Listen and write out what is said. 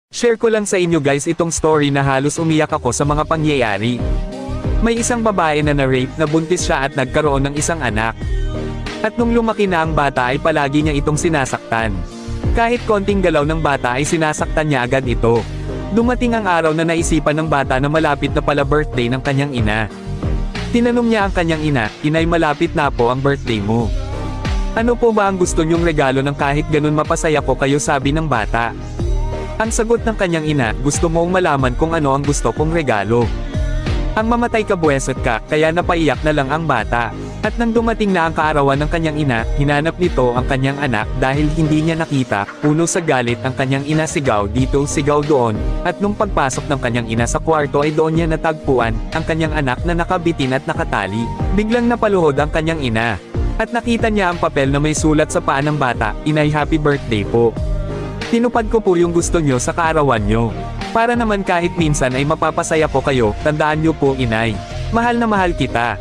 Share ko lang sa inyo guys itong story na halos umiyak ako sa mga pangyayari. May isang babae na na-rape, nabuntis siya at nagkaroon ng isang anak. At nung lumaki na ang bata ay palagi niya itong sinasaktan. Kahit konting galaw ng bata ay sinasaktan niya agad ito. Dumating ang araw na naisipan ng bata na malapit na pala birthday ng kanyang ina. Tinanong niya ang kanyang ina, "Inay, malapit na po ang birthday mo. Ano po ba ang gusto niyong regalo ng kahit ganun mapasaya ko kayo?" sabi ng bata. Ang sagot ng kanyang ina, "Gusto mong malaman kung ano ang gusto kong regalo. Ang mamatay ka buwesot ka," kaya napaiyak na lang ang bata. At nang dumating na ang kaarawan ng kanyang ina, hinanap nito ang kanyang anak dahil hindi niya nakita. Puno sa galit ang kanyang ina, sigaw dito, sigaw doon, at nung pagpasok ng kanyang ina sa kwarto ay doon niya natagpuan ang kanyang anak na nakabitin at nakatali. Biglang napaluhod ang kanyang ina. At nakita niya ang papel na may sulat sa paa ng bata, "Inay, happy birthday po. Tinupad ko po yung gusto nyo sa kaarawan nyo. Para naman kahit minsan ay mapapasaya ko kayo, tandaan nyo po, Inay. Mahal na mahal kita."